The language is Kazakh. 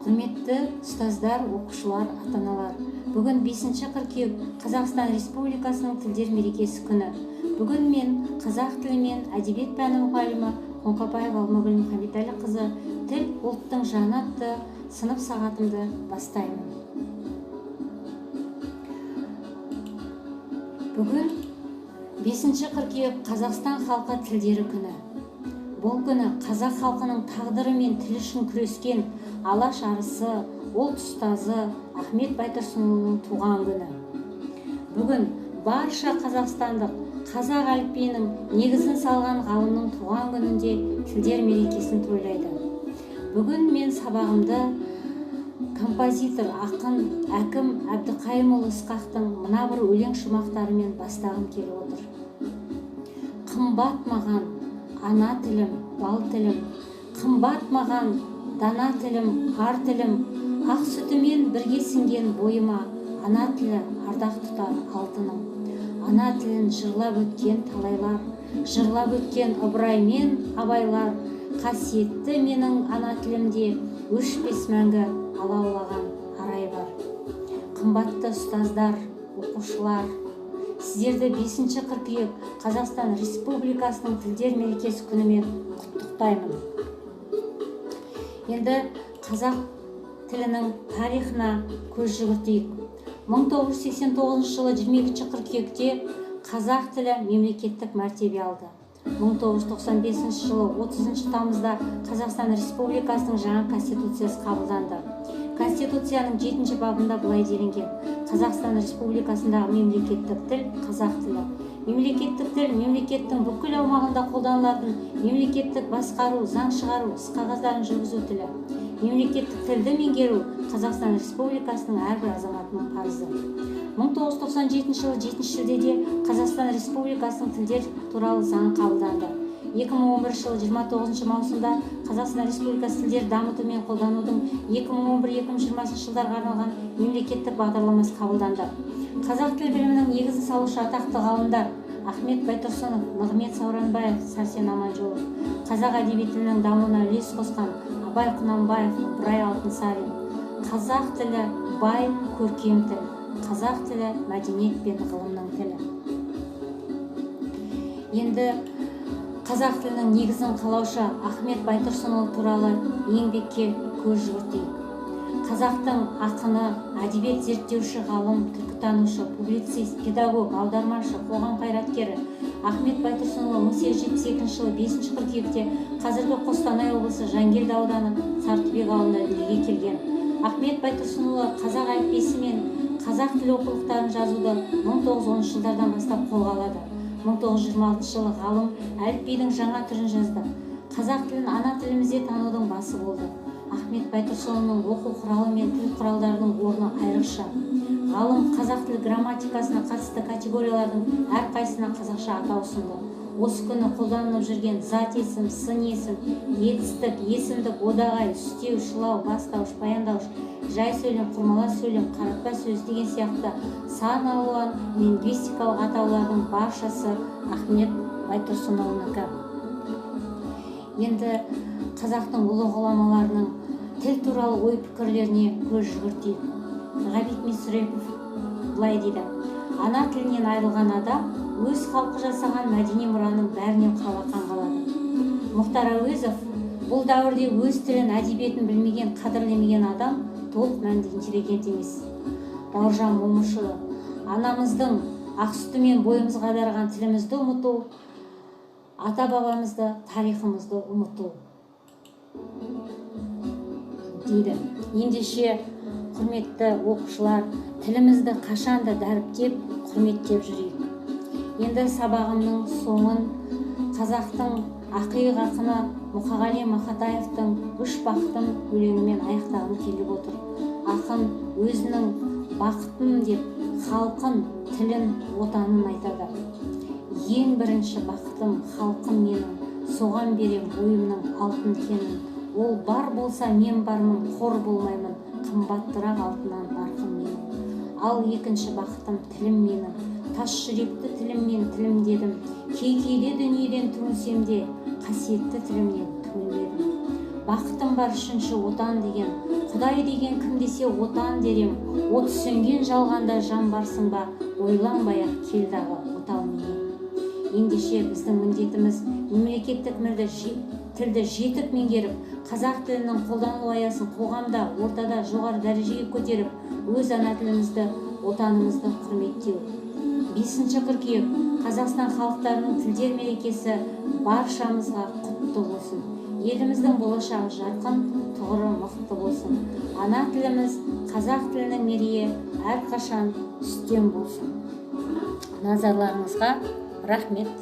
Құрметті ұстаздар, оқушылар, ата-аналар, бүгін 5 қыркүйек Қазақстан Республикасының тілдер мерекесі күні. Бүгін мен қазақ тілі мен әдебиет пәні мұғалімі Қоңқабаева Алмагүл Мұхамбетәліқызы тіл ұлттың жаны атты сынып сағатымды бастаймын. Бүгін 5 қыркүйек Қазақстан халқы тілдері күні. Бұл күні қазақ халқының тағдыры мен тілі үшін күрескен алаш арысы, ұлт ұстазы Ахмет Байтұрсынұлының туған күні. Бүгін барша қазақстандық қазақ әліпбиінің негізін салған ғалымның туған күнінде тілдер мерекесін тойлайды. Бүгін мен сабағымды композитор, ақын, әкім Әбдіқайымұлы Ысқақтың мына бір өлең шумақтарымен бастағым келіп отыр. Қымбат маған ана тілім, бал тілім, қымбат маған дана тілім, ар тілім, ақ сүтімен бірге сіңген бойыма, ана тілі ардақ тұтар алтыным. Ана тілін жырлап өткен талайлар, жырлап өткен Ыбырай мен абайлар, қасиетті менің ана тілімде өшпес мәңгі алаулаған арай бар. Қымбатты ұстаздар, оқушылар, сіздерді 5 қыркүйек Қазақстан Республикасының тілдер мерекесі күнімен құттықтаймын. Енді қазақ тілінің тарихына көз жүгіртейік. 1989 жылы 22 қыркүйекте қазақ тілі мемлекеттік мәртебе алды. 1995 жылы 30 тамызда Қазақстан Республикасының жаңа конституциясы қабылданды. Конституцияның 7 бабында былай делінген: Қазақстан Республикасындағы мемлекеттік тіл қазақ тілі. Мемлекеттік тіл мемлекеттің бүкіл аумағында қолданылатын мемлекеттік басқару, заң шығару, іс-қағаздарын жүргізу тілі. Мемлекеттік тілді меңгеру Қазақстан Республикасының әрбір азаматының парызы. 1997 жылы 7 шілдеде Қазақстан Республикасының тілдер туралы заңы қабылданды. 2011 жылы 29 маусымда Қазақстан Республикасы тілдер дамыту мен қолданудың 2011-2020 жылдарға арналған мемлекеттік бағдарламасы қабылданды. Қазақ тіл білімінің негізін салушы атақты ғалымдар Ахмет Байтұрсынов, Нығмет Сауранбаев, Сәрсен Аманжолов, қазақ әдебиетінің дамуына үлес қосқан Абай Құнанбаев, Ыбырай Алтынсарин. Қазақ тілі бай, көркем тіл. Қазақ тілі мәдениет пен ғылымның тілі. Енді қазақ тілінің негізін қалаушы Ахмет Байтұрсынұлы туралы еңбекке көз жүгіртейік. Қазақтың ақыны, әдебиет зерттеуші ғалым, түркітанушы, публицист, педагог, аудармашы, қоғам қайраткері Ахмет Байтұрсынұлы 1872 жылы 5 қыркүйекте қазіргі Қостанай облысы Жангелді ауданы Сартөбек ауылында дүниеге келген. Ахмет Байтұрсынұлы қазақ әліппесі мен қазақ тілі оқулықтарын жазуды 1910 жылдардан бастап қолға алады. 1926 жылы ғалым әліпбидің жаңа түрін жазды. Қазақ тілін ана тілімізде танудың басы болды. Ахмет Байтұрсынұлының оқу құралы мен тіл құралдарының орны айрықша. Ғалым қазақ тілі грамматикасына қатысты категориялардың әрқайсысына қазақша атау ұсынды. Осы күні қолданылып жүрген зат есім, сын есім, етістік, есімдік, одағай, үстеу, шылау, бастауыш, баяндауыш, жай сөйлем, құрмалас сөйлем, қаратпа сөз деген сияқты сан алуан лингвистикалық атаулардың баршасы Ахмет Байтұрсынұлынікі. Енді қазақтың ұлы ғұламаларының тіл туралы ой пікірлеріне көз жүгіртейік. Ғабит Мүсірепов былай дейді: ана тілінен айырылған адам өз халқы жасаған мәдени мұраның бәрінен қалақан қалады. Мұхтар Әуезов: бұл дәуірде өз тілін, әдебиетін білмеген, қадірлемеген адам толық мәнді интеллигент емес. Бауыржан Момышұлы: анамыздың ақ сүтімен бойымызға қадарған тілімізді ұмыту, ата бабамызды, тарихымызды ұмыту дейді. Ендеше, құрметті оқушылар, тілімізді қашанда дәріптеп, құрметтеп жүрейік. Енді сабағымның соңын қазақтың ақиық ақыны Мұқағали Мақатаевтың «Үш бақытым» өлеңімен аяқтағым келіп отыр. Ақын өзінің бақытым деп халқын, тілін, отанын айтады. Ең бірінші бақытым халқым менің, соған берем бойымның алтын кенін. Ол бар болса мен бармын, қор болмаймын, қымбаттырақ алтыннан нарқым менің. Ал екінші бақытым тілім менің, тас жүректі тіліммен тілім дедім. Кейде дүниеден түңілсем де, қасиетті тілімнен түңілмедім. бақытым бар үшінші отан деген, Құдай деген кім десе отан дерем, от сөнген жалғанда жан барсың ба, ойланбай-ақ келдағы отау неге. Ендеше біздің міндетіміз мемлекеттік тілді жетік меңгеріп, қазақ тілінің қолданылу аясын қоғамда, ортада жоғары дәрежеге көтеріп, өз ана тілімізді, отанымызды құрметтеу. 5 қыркүйек Қазақстан халықтарының тілдер мерекесі баршамызға құтты болсын. Еліміздің болашағы жарқын, тұғыры мықты болсын. Ана тіліміз, қазақ тілінің мерейі әрқашан үстем болсын. Назарларыңызға рахмет.